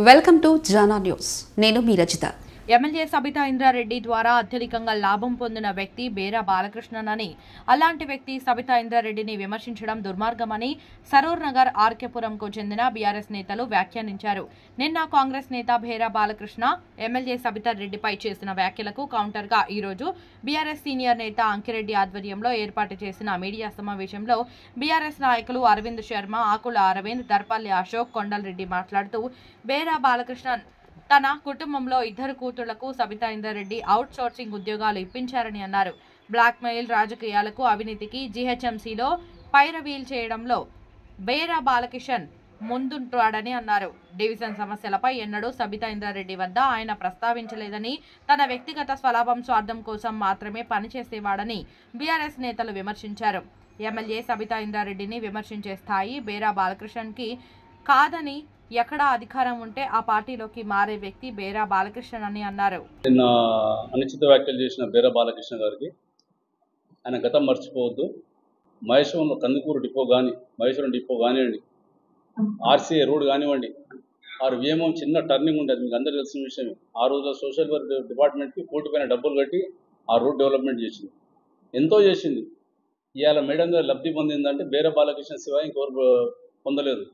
Welcome to Jana news. నేను మీ Rajitha. MLA Sabitha Indra Reddy ద్వారా అత్యధికంగా లాభం పొందిన వ్యక్తి బేరా బాలకృష్ణన్. అలాంటి వ్యక్తి సబితా ఇంద్రారెడ్డిని విమర్శించడం దుర్మార్గమని సరూర్ నగర్ ఆర్కేపురంకు చెందిన బీఆర్ఎస్ నేతలు వ్యాఖ్యానించారు. నిన్న కాంగ్రెస్ నేత బేరా బాలకృష్ణ ఎమ్మెల్యే సబితా రెడ్డిపై చేసిన వ్యాఖ్యలకు కౌంటర్గా ఈరోజు బీఆర్ఎస్ సీనియర్ నేత అంకిరెడ్డి ఆధ్వర్యంలో ఏర్పాటు చేసిన మీడియా సమావేశంలో బీఆర్ఎస్ నాయకులు అరవింద్ శర్మ, ఆకుల అరవింద్, దర్పల్లి అశోక్, కొండలరెడ్డి మాట్లాడుతూ బేరా బాలకృష్ణన్ తన కుటుంబంలో 2 కూతుళ్లకు సబితా ఇంద్రారెడ్డి అవుట్ సోర్సింగ్ ఉద్యోగాలు ఇప్పించారని అన్నారు. బ్లాక్మెయిల్ రాజకీయాలకు, అవినీతికి జీహెచ్ఎంసీలో పైరవీలు చేయడంలో బేరా బాలకిషన్ ముందుంటాడని అన్నారు. డివిజన్ సమస్యలపై ఎన్నడూ సబితా ఇంద్రారెడ్డి వద్ద ఆయన ప్రస్తావించలేదని, తన వ్యక్తిగత స్వలాభం స్వార్థం కోసం మాత్రమే పనిచేసేవాడని బీఆర్ఎస్ నేతలు విమర్శించారు. ఎమ్మెల్యే సబితా ఇంద్రారెడ్డిని విమర్శించే స్థాయి బేరా బాలకృష్ణన్కి కాదని, ఎక్కడ అధికారం ఉంటే ఆ పార్టీలోకి మారే వ్యక్తి బేరా బాలకృష్ణన్ అని అన్నారు. నిన్న అనుచిత వ్యాఖ్యలు చేసిన బేరా బాలకృష్ణ గారికి ఆయన గతం మర్చిపోవద్దు. మహేశ్వరం కందుకూరు డిపో కానీ, మహేశ్వరం డిపో కానివ్వండి, ఆర్సీఏ రోడ్ కానివ్వండి, ఆరు విఎంఎం చిన్న టర్నింగ్ ఉండేది, మీకు అందరూ తెలిసిన విషయమే. ఆ రోజుల్లో సోషల్ వర్క్ డిపార్ట్మెంట్కి కోటి పైన డబ్బులు కట్టి ఆ రోడ్ డెవలప్మెంట్ చేసింది, ఎంతో చేసింది. ఇవాళ మేడం గారు లబ్ధి పొందిందంటే బేరా బాలకృష్ణ శివ ఇంకెవరు పొందలేదు.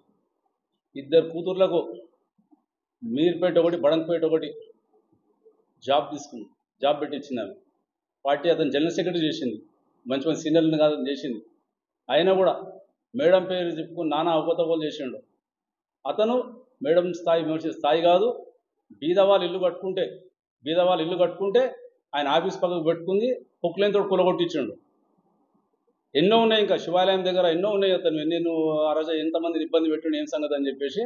2 కూతుర్లకు మీర్పేట ఒకటి, బడంగపేట ఒకటి జాబ్ పెట్టించింది ఆమె. పార్టీ అతను జనరల్ సెక్రటరీ చేసింది, మంచి మంచి సీనియర్లను కాదు చేసింది. అయినా కూడా మేడం పేరు చెప్పుకుని నానా అవకతవకలు చేసిండు. అతను మేడం స్థాయి విమర్శించే స్థాయి కాదు. బీదవాళ్ళు ఇల్లు కట్టుకుంటే ఆయన ఆఫీస్ పక్కకు పెట్టుకుంది, పొక్కులేంతో కూలగొట్టించిండు. ఎన్నో ఉన్నాయి, ఇంకా శివాలయం దగ్గర ఎన్నో ఉన్నాయి. అతను నేను ఆ రోజు ఎంతమందిని ఇబ్బంది పెట్టిండు, ఏం సంగతి అని చెప్పేసి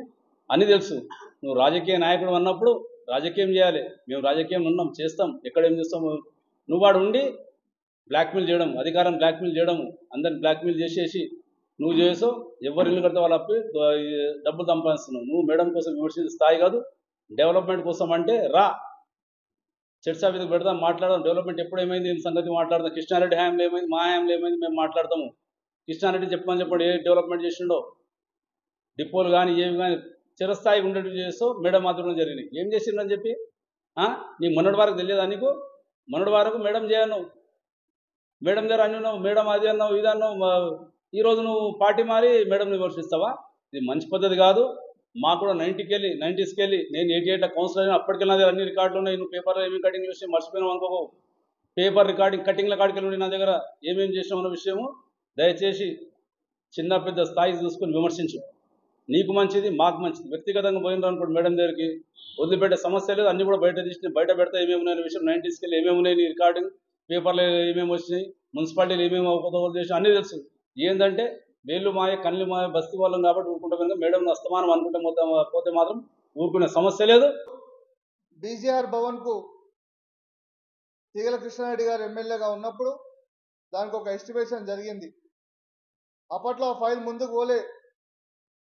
అని తెలుసు. నువ్వు రాజకీయ నాయకుడు అన్నప్పుడు రాజకీయం చేయాలి. మేము రాజకీయం ఉన్నాం, చేస్తాం, ఎక్కడేం చేస్తాము. నువ్వు వాడు ఉండి బ్లాక్మెయిల్ చేయడం, అధికారం బ్లాక్మెయిల్ చేయడం, అందరిని బ్లాక్మెయిల్ చేసేసి నువ్వు చేసావు. ఎవరు ఇల్లు కడితే వాళ్ళ డబ్బులు సంపాదిస్తున్నావు. నువ్వు మేడం కోసం విమర్శించే స్థాయి కాదు. డెవలప్మెంట్ కోసం అంటే రా, చర్చా మీద పెడదాం, మాట్లాడదాం. డెవలప్మెంట్ ఎప్పుడు ఏమైంది దీని సంగతి మాట్లాడదాం. కృష్ణారెడ్డి హయాంలో ఏమైంది, మా హయాంలో ఏమైంది, మేము మాట్లాడతాము. కృష్ణారెడ్డి చెప్పండి ఏ డెవలప్మెంట్ చేసిండో. డిపోలు కానీ ఏమి కానీ చిరస్థాయిగా ఉండేట్టు చేస్తావు. మేడం మాత్రమే జరిగినాయి. ఏం చేసిండని చెప్పి నీ మొన్నటి వరకు తెలియదా నీకు? మొన్నటి వరకు మేడం చేయను, మేడం దగ్గర అన్నావు, మేడం అది అన్నావు, ఇది అన్నావు. ఈరోజు నువ్వు పార్టీ మారి మేడంని విమర్శిస్తావా? ఇది మంచి పద్ధతి కాదు. మాకు కూడా 90s కెళ్ళి నేను 88 కౌన్సిలర్ అయినా అప్పటికెళ్ళి నా దగ్గర అన్ని రికార్డులు ఉన్నాయి. నువ్వు పేపర్లో ఏమేమి కటింగ్ విషయం మర్చిపోయినావు అనుకో. పేపర్ కటింగ్ల కాడికి వెళ్ళి నా దగ్గర ఏమేమి చేసినావు అన్న విషయము దయచేసి చిన్న పెద్ద స్థాయి చూసుకొని విమర్శించు. నీకు మంచిది, మాకు మంచిది. వ్యక్తిగతంగా పోయిన అనుకోండి మేడం దగ్గరికి వదిలిపెట్టే సమస్య లేదు. అన్నీ కూడా బయట పెడతా ఏమేమి ఉన్నాయన్న విషయం 90s కెళ్ళి ఏమేమి ఉన్నాయి నీ రికార్డింగ్, పేపర్లో ఏమేమి వచ్చినాయి, మున్సిపాలిటీలు ఏమేమి అవకతవకలు చేసి అన్నీ తెలుసు. ఏంటంటే వేళ్ళు మాయ కళ్ళు మాయ బస్తీ వాళ్ళం కాబట్టి ఊరుకుంటే కనుక మేడం అస్తమానం అనుకుంటే పోతే మాత్రం ఊరుకునే సమస్య లేదు. బీజీఆర్ భవన్కు తీగల కృష్ణారెడ్డి గారు ఎమ్మెల్యేగా ఉన్నప్పుడు దానికి ఒక ఎస్టిమేషన్ జరిగింది. అప్పట్లో ఆ ఫైల్ ముందుకు పోలే.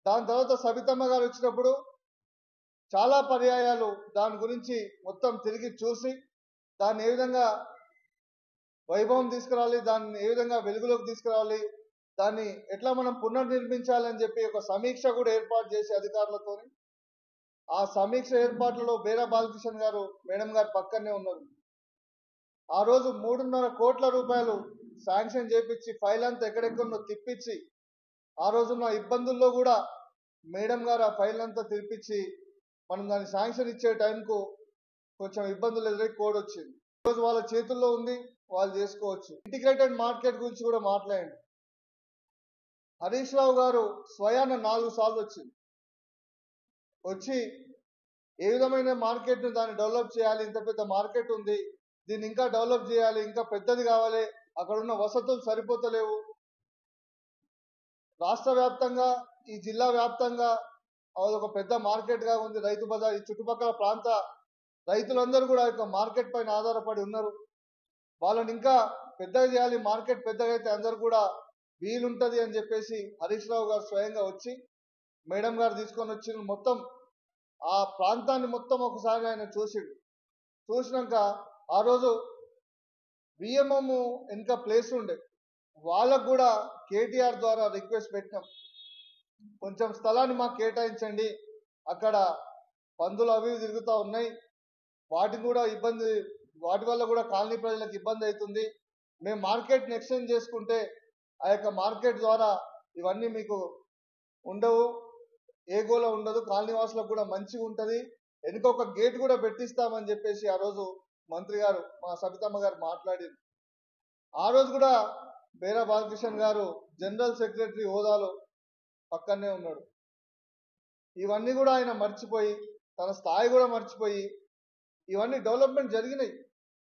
దాని తర్వాత సబితమ్మ గారు వచ్చినప్పుడు చాలా పర్యాయాలు దాని గురించి మొత్తం తిరిగి చూసి దాన్ని ఏ విధంగా వైభవం తీసుకురావాలి, దాన్ని ఏ విధంగా వెలుగులోకి తీసుకురావాలి, దాన్ని ఎట్లా మనం పునర్నిర్మించాలని చెప్పి ఒక సమీక్ష కూడా ఏర్పాటు చేసి అధికారులతో, ఆ సమీక్ష ఏర్పాట్లలో బేరా బాలకృష్ణ గారు మేడం గారు పక్కనే ఉన్నారు. ఆ రోజు 3.5 కోట్ల రూపాయలు శాంక్షన్ చేపించి ఫైల్ అంతా ఎక్కడెక్కడో తిప్పించి, ఆ రోజున్న ఇబ్బందుల్లో కూడా మేడం గారు ఆ ఫైల్ అంతా తిప్పించి మనం దాన్ని శాంక్షన్ ఇచ్చే టైంకు కొంచెం ఇబ్బందులు ఎదురై కోడ్ వచ్చింది. ఈరోజు వాళ్ళ చేతుల్లో ఉంది, వాళ్ళు చేసుకోవచ్చు. ఇంటిగ్రేటెడ్ మార్కెట్ గురించి కూడా మాట్లాడండి. హరీష్ రావు గారు స్వయాన 4 సార్లు వచ్చి ఏ విధమైన మార్కెట్ను దాన్ని డెవలప్ చేయాలి, ఇంత పెద్ద మార్కెట్ ఉంది, దీన్ని ఇంకా డెవలప్ చేయాలి, ఇంకా పెద్దది కావాలి, అక్కడ ఉన్న వసతులు సరిపోతలేవు, రాష్ట్ర వ్యాప్తంగా ఈ జిల్లా వ్యాప్తంగా అదొక పెద్ద మార్కెట్గా ఉంది, రైతు బజార్, ఈ చుట్టుపక్కల ప్రాంత రైతులందరూ కూడా యొక్క మార్కెట్ పైన ఆధారపడి ఉన్నారు, వాళ్ళని ఇంకా పెద్దగా చేయాలి, మార్కెట్ పెద్దగా అయితే అందరు కూడా వీలుంటుంది అని చెప్పేసి హరీష్ రావు గారు స్వయంగా వచ్చి మేడం గారు తీసుకొని వచ్చి మొత్తం ఆ ప్రాంతాన్ని మొత్తం ఒకసారి ఆయన చూసినాక ఆ రోజు విఎంఎం ఇంకా ప్లేస్ ఉండే వాళ్ళకు కూడా కేటీఆర్ ద్వారా రిక్వెస్ట్ పెట్టినాం, కొంచెం స్థలాన్ని మాకు కేటాయించండి, అక్కడ పందులు అవి ఇవి తిరుగుతూ ఉన్నాయి. వాటి వల్ల కూడా కాలనీ ప్రజలకు ఇబ్బంది అవుతుంది. మేము మార్కెట్ని ఎక్స్చేంజ్ చేసుకుంటే ఆ యొక్క మార్కెట్ ద్వారా ఇవన్నీ మీకు ఉండవు, ఏ గోల ఉండదు, కాలనీ వాసులకు కూడా మంచిగా ఉంటుంది, వెనుక ఒక గేట్ కూడా పెట్టిస్తామని చెప్పేసి ఆ రోజు మంత్రి గారు మా సబితమ్మ గారు మాట్లాడారు. ఆ రోజు కూడా బేరా బాలకృష్ణ గారు జనరల్ సెక్రటరీ హోదాలో పక్కనే ఉన్నాడు. ఇవన్నీ కూడా ఆయన మర్చిపోయి, తన స్థాయి కూడా మర్చిపోయి ఇవన్నీ డెవలప్మెంట్ జరిగినాయి.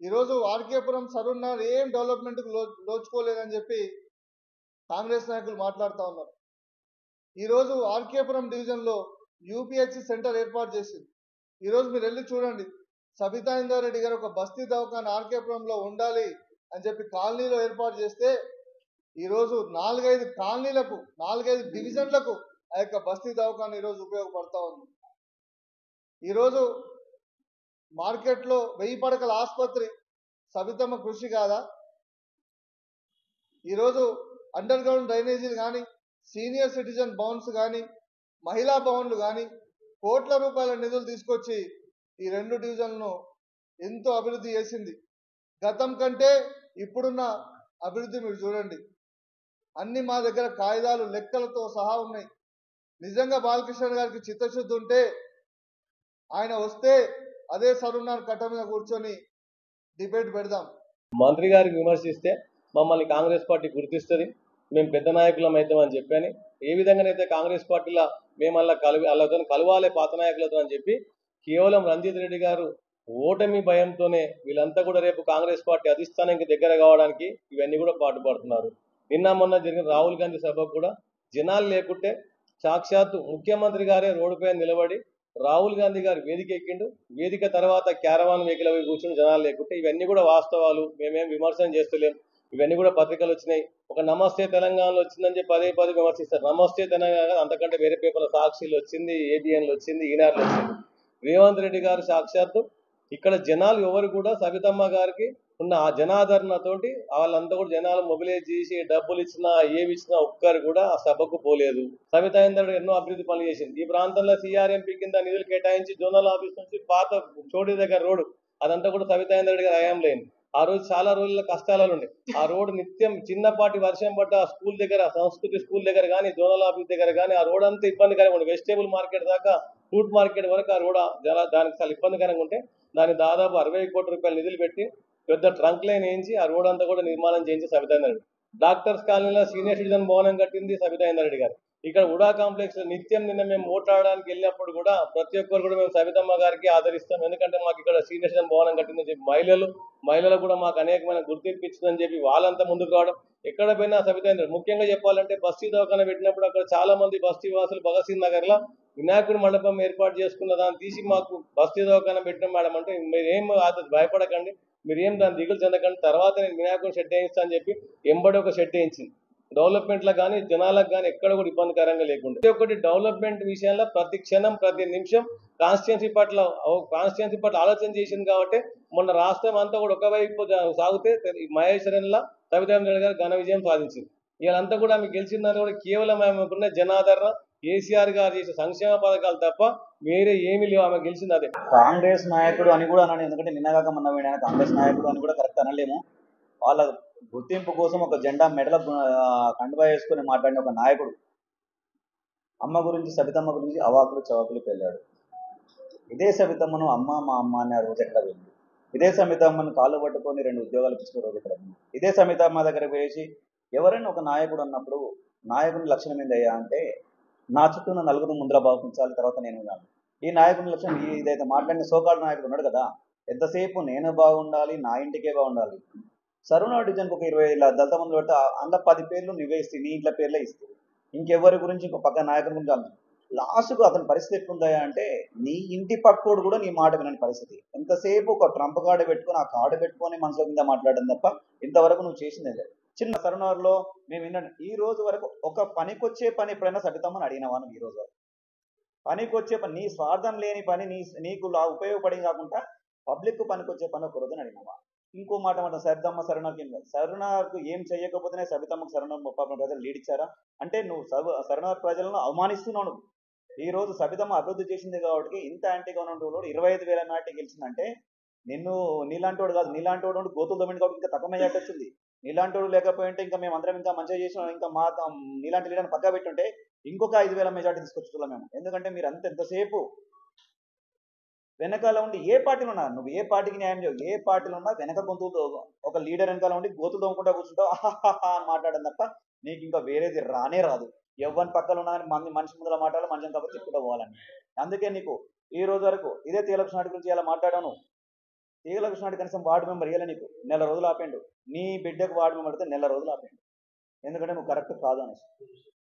ఈరోజు ఆర్కేపురం సరూర్ ఏం డెవలప్మెంట్కి లోచుకోలేదని చెప్పి కాంగ్రెస్ నాయకులు మాట్లాడుతూ ఉన్నారు. ఈరోజు ఆర్కేపురం డివిజన్లో యూపీహెచ్సి సెంటర్ ఏర్పాటు చేసింది. ఈరోజు మీరు వెళ్ళి చూడండి, సబితా ఇంద్రారెడ్డి గారు ఒక బస్తీ దవాఖాన ఆర్కేపురంలో ఉండాలి అని చెప్పి కాలనీలో ఏర్పాటు చేస్తే ఈరోజు 4-5 కాలనీలకు 4-5 డివిజన్లకు ఆ యొక్క బస్తీ దవాఖాన ఈరోజు ఉపయోగపడతా ఉంది. ఈరోజు మార్కెట్లో 1000 పడకల ఆసుపత్రి సబితమ్మ కృషి కాదా? ఈరోజు అండర్ గ్రౌండ్ డ్రైనేజీలు కానీ, సీనియర్ సిటిజన్ భవన్స్ కానీ, మహిళా భవన్లు కానీ కోట్ల రూపాయల నిధులు తీసుకొచ్చి ఈ 2 డివిజన్లను ఎంతో అభివృద్ధి చేసింది. గతం కంటే ఇప్పుడున్న అభివృద్ధి మీరు చూడండి, అన్ని మా దగ్గర కాగితాలు లెక్కలతో సహా ఉన్నాయి. నిజంగా బాలకృష్ణ గారికి చిత్తశుద్ధి ఉంటే ఆయన వస్తే అదే సరూర్ కట్ట మీద కూర్చొని డిబేట్ పెడదాం. మంత్రి గారికి విమర్శిస్తే మమ్మల్ని కాంగ్రెస్ పార్టీ గుర్తిస్తుంది, మేము పెద్ద నాయకులం అవుతామని చెప్పని ఏ విధంగానైతే కాంగ్రెస్ పార్టీలో మేము వాళ్ళతో కలవాలి పాత నాయకులతో అని చెప్పి కేవలం రంజిత్ రెడ్డి గారు ఓటమి భయంతోనే వీళ్ళంతా కూడా రేపు కాంగ్రెస్ పార్టీ అధిష్టానానికి దగ్గర కావడానికి ఇవన్నీ కూడా పాటుపడుతున్నారు. నిన్న మొన్న జరిగిన రాహుల్ గాంధీ సభకు కూడా జనాలు లేకుంటే సాక్షాత్తు ముఖ్యమంత్రి గారే రోడ్డుపై నిలబడి రాహుల్ గాంధీ గారు వేదిక ఎక్కిండు, వేదిక తర్వాత క్యారవాన్ వెహికల్ అవి కూర్చుని జనాలు లేకుంటే ఇవన్నీ కూడా వాస్తవాలు, మేమేం విమర్శన చేస్తలేం. ఇవన్నీ కూడా పత్రికలు వచ్చినాయి. ఒక నమస్తే తెలంగాణలో వచ్చిందని చెప్పి పదే విమర్శిస్తారు. నమస్తే తెలంగాణ అంతకంటే వేరే పేపర్ల సాక్షిలో వచ్చింది, ఏబిఎన్లో వచ్చింది, ఈనాడులో వచ్చింది. రేవంత్ రెడ్డి గారు సాక్షాత్తు ఇక్కడ జనాలు ఎవరు కూడా సబితమ్మ గారికి ఉన్న ఆ జనాదరణతోటి వాళ్ళంతా కూడా జనాలు మొబిలైజ్ చేసి డబ్బులు ఇచ్చినా ఏవి ఇచ్చినా ఒక్కరు కూడా ఆ సభకు పోలేదు. సబితా ఇంద్రారెడ్డి ఎన్నో అభివృద్ధి పనులు చేసింది. ఈ ప్రాంతంలో సిఆర్ఎంపీ కింద నిధులు కేటాయించి జోనల్ ఆఫీస్ నుంచి పాత చోటి దగ్గర రోడ్డు అదంతా కూడా సబితా ఇంద్రారెడ్డి గారు హయాం లేని. ఆ రోజు చాలా రోజుల కష్టాలలో ఉండే ఆ రోడ్డు నిత్యం చిన్నపాటి వర్షం పడ్డ స్కూల్ దగ్గర, సంస్కృతి స్కూల్ దగ్గర కానీ, జోనల్ ఆఫీస్ దగ్గర కానీ ఆ రోడ్ అంతా ఇబ్బందికరంగా ఉండే. వెజిటేబుల్ మార్కెట్ దాకా, ఫ్రూట్ మార్కెట్ వరకు ఆ రోడ్ దానికి చాలా ఇబ్బందికరంగా ఉంటే దాన్ని దాదాపు 60 కోట్ల రూపాయలు నిధులు పెట్టి పెద్ద ట్రంక్ లైన్ వేయించి ఆ రోడ్ అంతా కూడా నిర్మాణం చేయించి సబితా ఇంద్రారెడ్డి. డాక్టర్స్ కాలనీలో సీనియర్ సిటిజన్ భవనం కట్టింది సబితా ఇంద్రారెడ్డి గారు. ఇక్కడ ఉడా కాంప్లెక్స్ నిత్యం నిన్న మేము ఓట్లాడడానికి వెళ్ళినప్పుడు కూడా ప్రతి ఒక్కరు కూడా మేము సబితమ్మ గారికి ఆదరిస్తాం, ఎందుకంటే మాకు ఇక్కడ సీనియర్ సిటిజన్ భవనం కట్టిందని చెప్పి మహిళలు కూడా మాకు అనేకమైన గుర్తింపు ఇచ్చిందని చెప్పి వాళ్ళంతా ముందుకు రావడం. ఎక్కడ పోయినా సబితా ఇంద్రారెడ్డి. ముఖ్యంగా చెప్పాలంటే బస్తీ దవాఖాన పెట్టినప్పుడు అక్కడ చాలా మంది బస్తీ వాసులు భగత్ సింగ్ నగర్ లో వినాయకుడి మండపం ఏర్పాటు చేసుకున్న దాన్ని తీసి మాకు బస్తీ దవాఖాన పెట్టిన మేడం అంటే మీరేం భయపడకండి, మీరేం దాన్ని దిగులు చెందకండి, తర్వాత నేను వినాయకుడిని షెడ్ వేయిస్తా అని చెప్పి ఎంబడి ఒక షెడ్ వేయించింది. డెవలప్మెంట్లో కానీ జనాలకు కానీ ఎక్కడ కూడా ఇబ్బందికరంగా లేకుండా ప్రతి ఒక్కటి డెవలప్మెంట్ విషయంలో ప్రతి క్షణం ప్రతి నిమిషం కాన్స్టిట్యున్సీ పట్ల ఆలోచన చేసింది. కాబట్టి మొన్న రాష్ట్రం అంతా కూడా ఒకవైపు సాగితే మహేశ్వరంలో సబితా ఇంద్రారెడ్డి గారు ఘన విజయం సాధించింది. వీళ్ళంతా కూడా మీకు గెలిచిందని కూడా కేవలం ఆమెకున్న జనాదరణ, కేసీఆర్ గారు చేసే సంక్షేమ పథకాలు తప్ప వేరే ఏమీ లేవు. ఆమె గెలిచింది అదే. కాంగ్రెస్ నాయకుడు అని కూడా అన్నాను, ఎందుకంటే నిన్నగాక మొన్న పోయిన కాంగ్రెస్ నాయకుడు అని కూడా కరెక్ట్ అనలేము. వాళ్ళ గుర్తింపు కోసం ఒక జెండా మెడల కండువా వేసుకుని మాట్లాడిన ఒక నాయకుడు అమ్మ గురించి, సబితమ్మ గురించి అవాకులు చవాకులు పెళ్ళాడు. ఇదే సబితమ్మను అమ్మ మా అమ్మ అనే రోజు ఎక్కడ వెళ్ళి, ఇదే సబితమ్మను కాళ్ళు పట్టుకొని 2 ఉద్యోగాలు ఇచ్చిన రోజు ఎక్కడ ఉంది. ఇదే సబితమ్మ దగ్గరకు వేసి ఎవరైనా ఒక నాయకుడు అన్నప్పుడు నాయకుని లక్షణం ఏందయ్యా అంటే నా చుట్టూ ఉన్న నలుగురు ముందర భావించాలి, తర్వాత నేను ఉన్నాను. ఈ నాయకుని లక్షణం ఇదైతే మాట్లాడిన సోకాడు నాయకుడు ఉన్నాడు కదా, ఎంతసేపు నేను బాగుండాలి, నా ఇంటికే బాగుండాలి. సరూర్ డివిజన్కి ఒక 20 దళిత మంది పెడితే అందులో 10 పేర్లు నువ్వే ఇస్తాయి, నీ ఇంట్లో పేర్లే ఇస్తాయి. ఇంకెవరి గురించి ఇంకో పక్క నాయకుడి గురించి అంత లాస్ట్కు అతని పరిస్థితి ఎట్లుందా అంటే నీ ఇంటి పక్కోడు కూడా నీ మాట వినని పరిస్థితి. ఎంతసేపు ఒక ట్రంప్ కార్డు పెట్టుకొని ఆ కార్డు పెట్టుకొని మనసులో కింద మాట్లాడడం తప్ప ఇంతవరకు నువ్వు చేసిందే లేదు. చిన్న సరూర్లో మేము విన్నాను, ఈ రోజు వరకు ఒక పనికొచ్చే పని ఎప్పుడైనా సబితమ్మని అడిగినవా? నువ్వు ఈ రోజు వరకు పనికొచ్చే పని, నీ స్వార్థం లేని పని, నీకు ఉపయోగపడి కాకుండా పబ్లిక్ పనికొచ్చే పని ఒక రోజున అడిగినవా? ఇంకో మాట సబితమ్మ సరూర్కు ఏం చేయకపోతేనే సబితమ్మకు సరూర్ పాపం ప్రజలు లీడ్ ఇచ్చారా అంటే నువ్వు సరూర్ ప్రజలను అవమానిస్తున్నావు. ఈ రోజు సబితమ్మ అభివృద్ధి చేసింది కాబట్టి ఇంత యాంటీ గవర్నమెంట్ కూడా 25,000 మ్యాటి గెలిచిందంటే నీలాంటి వాడు కాదు, నీలాంటి వాడు గోతులు దొమ్మింది కాబట్టి ఇంకా తక్కువ మెజార్టీ వచ్చింది. నీలాంటి వాడు లేకపోయింటే ఇంకా మేము అందరం ఇంకా మంచిగా చేసిన ఇంకా నీలాంటి లీడర్ని పక్కా పెట్టుంటే ఇంకొక 5,000 మెజార్టీ తీసుకొచ్చుతున్నాం మేము. ఎందుకంటే మీరు ఎంతసేపు వెనకాల ఉండి ఏ పార్టీలో ఉన్నా, నువ్వు ఏ పార్టీకి న్యాయం చేయవు, ఏ పార్టీలో ఉన్నా వెనక గొంతు ఒక లీడర్ వెనకాల ఉండి గోతులు దొంగకుండా కూర్చుంటావు అని మాట్లాడడం తప్ప నీకు ఇంకా వేరేది రానే రాదు. ఎవరి పక్కన ఉన్నా మనిషి ముందర మాట్లాడాలి, మనిషిని కాబట్టి చెప్పుకుంటూ పోవాలని. అందుకే నీకు ఈ రోజు వరకు ఇదే తీగలకృష్ణారెడ్డి గురించి ఇలా మాట్లాడాను. తీగలకృష్ణారెడ్డి కనీసం వార్డు మెంబర్ ఇవ్వలే, నీకు నెల రోజులు ఆపేండు. నీ బిడ్డకు వార్డు మెంబర్ అయితే నెల రోజులు ఆపేండు. ఎందుకంటే నువ్వు కరెక్ట్ కాదు అనేసి.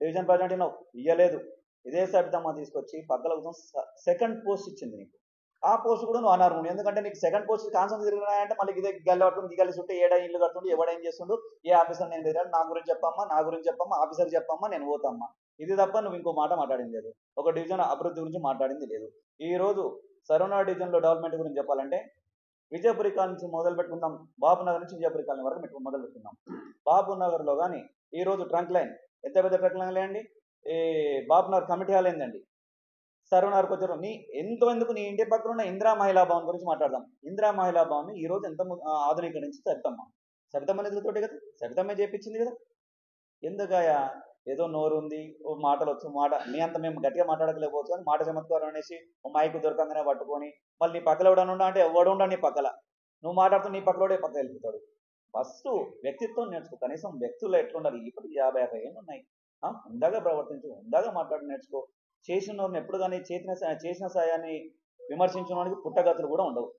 డివిజన్ ప్రెసిడెంట్ నువ్వు ఇవ్వలేదు. ఇదే సబితమ్మ తీసుకొచ్చి పక్కల సెకండ్ పోస్ట్ ఇచ్చింది నీకు. ఆ పోస్ట్ కూడా నువ్వు అనర్హుడు. ఎందుకంటే నీకు సెకండ్ పోస్ట్ కాన్సన్ తిరిగినాయంటే మళ్ళీ ఇదే గల్లి పట్టుకుని దిగాలి చుట్టూ ఏడా ఇల్లు కట్టుకుంటూ ఎవడేం చేస్తుండు, ఏ ఆఫీసర్ నేను తిరిగాడు, నా గురించి చెప్పమ్మా, ఆఫీసర్ చెప్పమ్మా, నేను పోతామ్మా. ఇది తప్ప నువ్వు ఇంకో మాట మాట్లాడింది లేదు. ఒక డివిజన్ అభివృద్ధి గురించి మాట్లాడింది లేదు. ఈ రోజు సరవణ డివిజన్లో డెవలప్మెంట్ గురించి చెప్పాలంటే విజయపురి కాలనీ నుంచి మొదలు పెట్టుకుందాం, బాబు నగర్ నుంచి విజయపురి కాలనీ వరకు మొదలు పెట్టుకుందాం. బాబు నగర్లో కానీ ఈ రోజు ట్రంక్ లైన్ ఎంత పెద్ద ట్రంక్ లైన్ లేండి. ఈ బాబు నగర్ కమిటీ హాల్ ఏందండి, సర్వనగర్కి వచ్చారు. ఎందుకు నీ ఇంటి పక్కన ఉన్న ఇందిరా మహిళా భవన్ గురించి మాట్లాడదాం. ఇందిరా మహిళా భవన్ ఈ రోజు ఎంత ఆధునీకరించి సబితమ్మ నిధులతోటే కదా, సబితమ్మే చేపించింది కదా. ఎందుకయా ఏదో నోరు ఉంది, ఓ మాటలు వచ్చు, నీ అంత మేము గట్టిగా మాట్లాడలేకపోవచ్చు అని మాట చమత్కారం అనేసి మైకు దొరకంగానే పట్టుకొని మళ్ళీ నీ పక్కల ఎవడని ఉండా అంటే ఎవడు ఉండా నీ పక్కల, నువ్వు మాట్లాడుతూ నీ పక్కలోడే పక్క వెళ్ళిపోతాడు. ఫస్ట్ వ్యక్తిత్వం నేర్చుకో. కనీసం వ్యక్తులు ఎట్లుండాలి. ఇప్పుడు 50 ఏళ్ళు ఉన్నాయి, ఉందాగా ప్రవర్తించు, ఉందాగా మాట్లాడి నేర్చుకో. చేసిన వారిని ఎప్పుడు కానీ చేసిన సాయాన్ని విమర్శించిన వాడికి పుట్టగతులు కూడా ఉండవు.